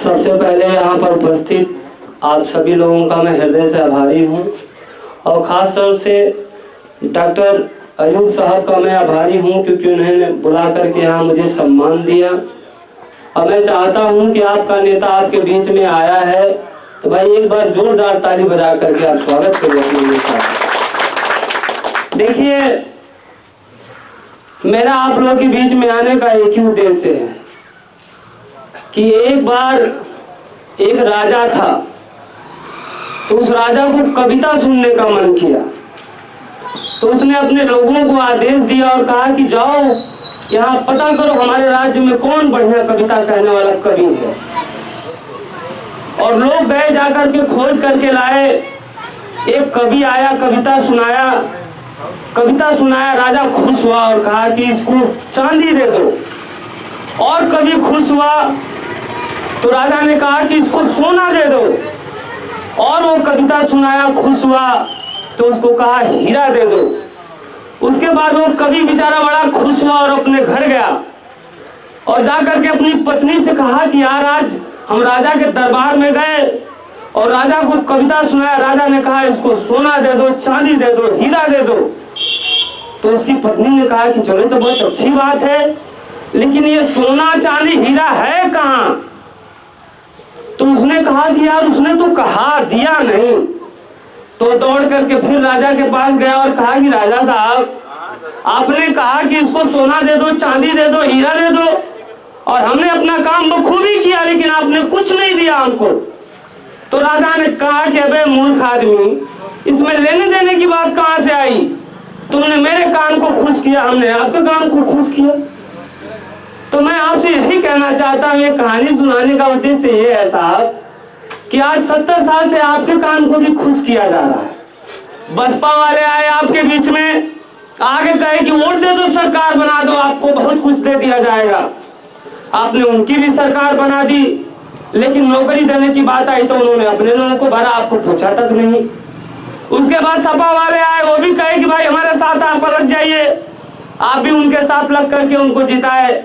सबसे पहले यहाँ पर उपस्थित आप सभी लोगों का मैं हृदय से आभारी हूँ और ख़ास तौर से डॉक्टर अयूब साहब का मैं आभारी हूँ क्योंकि उन्होंने बुला करके यहाँ मुझे सम्मान दिया। और मैं चाहता हूँ कि आपका नेता आपके बीच में आया है तो भाई एक बार जोरदार ताली बजा करके आप स्वागत करिए। देखिए, मेरा आप लोगों के बीच में आने का एक ही उद्देश्य है कि एक बार एक राजा था तो उस राजा को कविता सुनने का मन किया तो उसने अपने लोगों को आदेश दिया और कहा कि जाओ यहाँ पता करो हमारे राज्य में कौन बढ़िया कविता कहने वाला कवि है। और लोग गए जाकर के खोज करके लाए। एक कवि आया, कविता सुनाया। राजा खुश हुआ और कहा कि इसको चांदी दे दो। और कवि खुश हुआ तो राजा ने कहा कि इसको सोना दे दो। और वो कविता सुनाया, खुश हुआ तो उसको कहा हीरा दे दो। उसके बाद वो कवि बेचारा बड़ा खुश हुआ और अपने घर गया और जाकर के अपनी पत्नी से कहा कि यार आज हम राजा के दरबार में गए और राजा को कविता सुनाया। राजा ने कहा इसको सोना दे दो, चांदी दे दो, हीरा दे दो। तो उसकी पत्नी ने कहा कि चलो तो बहुत अच्छी बात है, लेकिन ये सोना चांदी हीरा है कहाँ? तो उसने कहा कि यार उसने तो कहा दिया नहीं। तो दौड़ करके फिर राजा के पास गया और कहा कि राजा साहब आपने कहा कि इसको सोना दे दो, चांदी दे दो, हीरा दे दो और हमने अपना काम बखूबी किया, लेकिन आपने कुछ नहीं दिया हमको। तो राजा ने कहा कि अबे मूर्ख आदमी, इसमें लेने देने की बात कहाँ से आई? तुमने मेरे कान को खुश किया, हमने आपके कान को खुश किया। तो मैं आपसे यही कहना चाहता हूँ, ये कहानी सुनाने का उद्देश्य ये है साहब कि आज 70 साल से आपके कान को भी खुश किया जा रहा है। बसपा वाले आए आपके बीच में, आगे कहे कि वोट दे दो, सरकार बना दो, आपको बहुत कुछ दे दिया जाएगा। आपने उनकी भी सरकार बना दी, लेकिन नौकरी देने की बात आई तो उन्होंने अपने लोगों को भरा, आपको पूछा तक नहीं। उसके बाद सपा वाले आए, वो भी कहे कि भाई हमारे साथ आप लग जाइए। आप भी उनके साथ लग करके उनको जिताए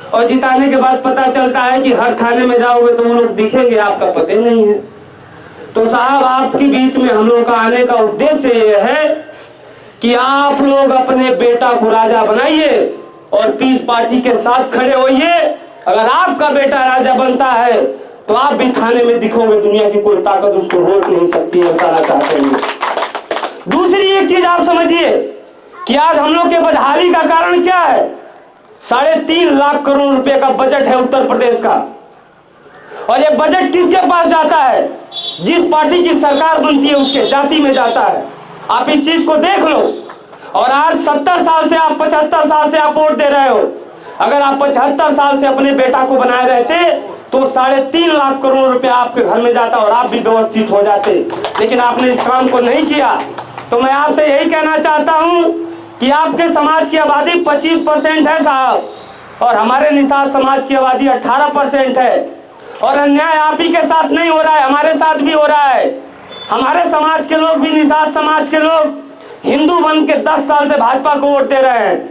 और जिताने के बाद पता चलता है कि हर थाने में जाओगे तो वो लोग दिखेंगे, आपका पता ही नहीं है। तो साहब आपके बीच में हम लोग का आने का उद्देश्य ये है कि आप लोग अपने बेटा को राजा बनाइए और 30 पार्टी के साथ खड़े होइए। अगर आपका बेटा राजा बनता है तो आप भी थाने में दिखोगे, दुनिया की कोई ताकत उसको रोक नहीं सकती है। बताना चाहते हैं। दूसरी एक चीज आप समझिए कि आज हम लोग के बदहाली का कारण क्या है? 3.5 लाख करोड़ रुपए का बजट है उत्तर प्रदेश का, और ये बजट किसके पास जाता है? जिस पार्टी की सरकार बनती है उसके जाति में जाता है। आप इस चीज को देख लो। और आज 70 साल से आप 75 साल से आप वोट दे रहे हो। अगर आप 75 साल से अपने बेटा को बनाए रहते तो 3.5 लाख करोड़ रुपया आपके घर में जाता और आप भी व्यवस्थित हो जाते, लेकिन आपने इस काम को नहीं किया। तो मैं आपसे यही कहना चाहता हूं कि आपके समाज की आबादी 25% है साहब, और हमारे निषाद समाज की आबादी 18% है। और अन्याय आप ही के साथ नहीं हो रहा है, हमारे साथ भी हो रहा है। हमारे समाज के लोग भी, निषाद समाज के लोग हिंदू बन के 10 साल से भाजपा को वोट दे रहे हैं,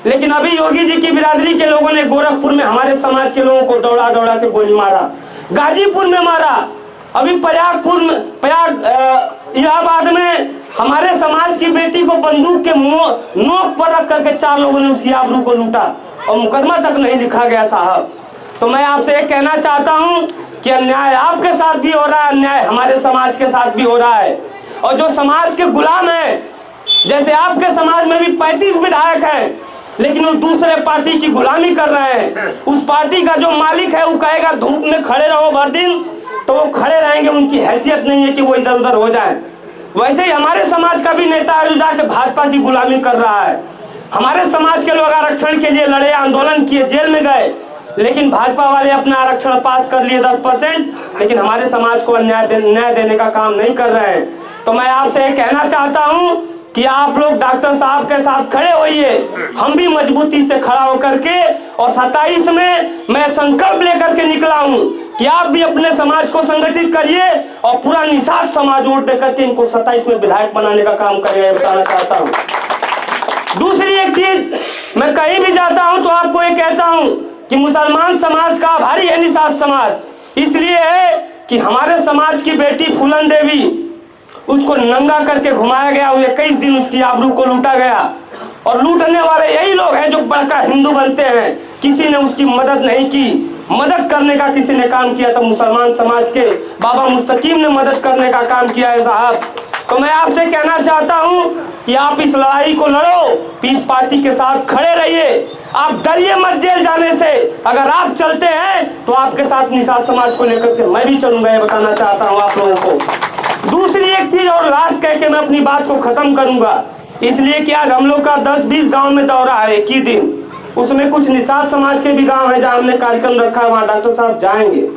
लेकिन अभी योगी जी की बिरादरी के लोगों ने गोरखपुर में हमारे समाज के लोगों को दौड़ा दौड़ा के गोली मारा, गाजीपुर में मारा, अभी इलाहाबाद में हमारे समाज की बेटी को बंदूक के नोक पर रख करके 4 लोगों ने उसकी आबरू को लूटा और मुकदमा तक नहीं लिखा गया साहब। तो मैं आपसे एक कहना चाहता हूं कि अन्याय आपके साथ भी हो रहा है, अन्याय हमारे समाज के साथ भी हो रहा है। और जो समाज के गुलाम है, जैसे आपके समाज में भी 35 विधायक हैं, लेकिन वो दूसरे पार्टी की गुलामी कर रहे हैं। उस पार्टी का जो मालिक है वो कहेगा धूप में खड़े रहो भर दिन, तो वो खड़े रहेंगे, उनकी हैसियत नहीं है कि वो इधर उधर हो जाए। वैसे ही हमारे समाज का भी नेता है जो जाके भाजपा की गुलामी कर रहा है। हमारे समाज के लोग आरक्षण के लिए लड़े, आंदोलन किए, जेल में गए, लेकिन भाजपा वाले अपना आरक्षण पास कर लिए 10%, लेकिन हमारे समाज को न्याय देने का काम नहीं कर रहे हैं। तो मैं आपसे ये कहना चाहता हूं कि आप लोग डॉक्टर साहब के साथ खड़े होइए, हम भी मजबूती से खड़ा होकर के, और 27 में मैं संकल्प लेकर के निकला हूं कि आप भी अपने समाज को संगठित करिए और पूरा निषाद समाज वोट देकर के इनको 27 में विधायक बनाने का काम करिए। बताना चाहता हूं। दूसरी एक चीज, मैं कहीं भी जाता हूं तो आपको ये कहता हूं कि मुसलमान समाज का आभारी है निषाद समाज। इसलिए है कि हमारे समाज की बेटी फूलन देवी, उसको नंगा करके घुमाया गया, 21 दिन उसकी आबरू को लूटा गया। और लूटने वाले यही लोग हैं जो बड़का हिंदू बनते हैं। किसी ने उसकी मदद नहीं की। मदद करने का किसी ने काम किया तो मुसलमान समाज के बाबा मुस्तकीम ने मदद करने का काम किया है साहब। तो मैं आपसे कहना चाहता हूं कि आप इस लड़ाई को लड़ो, पीस पार्टी के साथ खड़े रहिए, आप डरिए मत जेल जाने से। अगर आप चलते हैं तो आपके साथ निषाद समाज को लेकर के मैं भी चलूंगा, ये बताना चाहता हूं आप लोगों को। दूसरी एक चीज और लास्ट कह के मैं अपनी बात को खत्म करूंगा, इसलिए कि आज हम लोग का 10-20 गांव में दौरा है एक ही दिन, उसमें कुछ निषाद समाज के भी गांव है जहां हमने कार्यक्रम रखा है, वहां डॉक्टर साहब जाएंगे।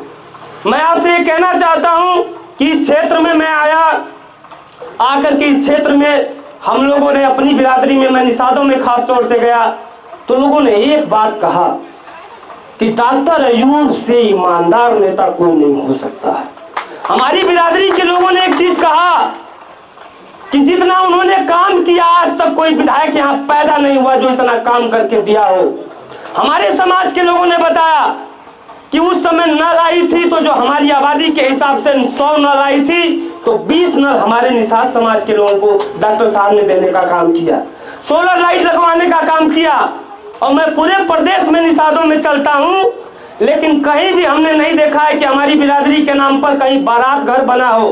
मैं आपसे ये कहना चाहता हूं कि इस क्षेत्र में मैं आकर के इस क्षेत्र में हम लोगों ने अपनी बिरादरी में, मैं निषादों में खास तौर से गया तो लोगों ने एक बात कहा कि डॉक्टर अयूब से ईमानदार नेता कोई नहीं हो सकता है। हमारी बिरादरी के लोगों ने एक चीज कहा कि जितना उन्होंने काम किया आज तक कोई विधायक यहाँ पैदा नहीं हुआ जो इतना काम करके दिया हो। हमारे समाज के लोगों ने बताया कि उस समय नल आई थी तो जो हमारी आबादी के हिसाब से 100 नल आई थी तो 20 नल हमारे निषाद समाज के लोगों को डॉक्टर साहब ने देने का काम किया, सोलर लाइट लगवाने का काम किया। और मैं पूरे प्रदेश में निषादों में चलता हूं, लेकिन कहीं भी हमने नहीं देखा है कि हमारी बिरादरी के नाम पर कहीं बारात घर बना हो।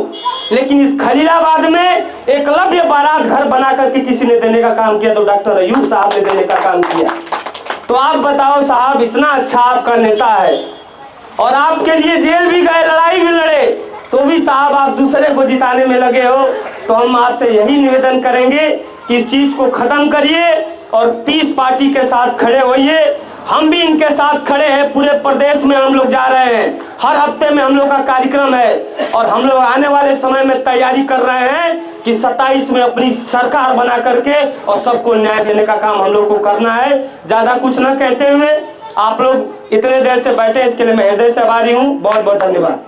लेकिन इस खलीलाबाद में एकलव्य बारात घर बना करके किसी ने देने का काम किया तो डॉक्टर अयूब साहब ने देने का काम किया। तो आप बताओ साहब, इतना अच्छा आपका नेता है और आपके लिए जेल भी गए, लड़ाई भी लड़े, तो भी साहब आप दूसरे को जिताने में लगे हो। तो हम आपसे यही निवेदन करेंगे कि इस चीज को खत्म करिए और पीस पार्टी के साथ खड़े होइए। हम भी इनके साथ खड़े हैं, पूरे प्रदेश में हम लोग जा रहे हैं, हर हफ्ते में हम लोग का कार्यक्रम है और हम लोग आने वाले समय में तैयारी कर रहे हैं कि 27 में अपनी सरकार बना करके और सबको न्याय देने का काम हम लोग को करना है। ज्यादा कुछ न कहते हुए आप लोग इतने देर से बैठे, इसके लिए मैं हृदय से आभारी हूँ। बहुत बहुत धन्यवाद।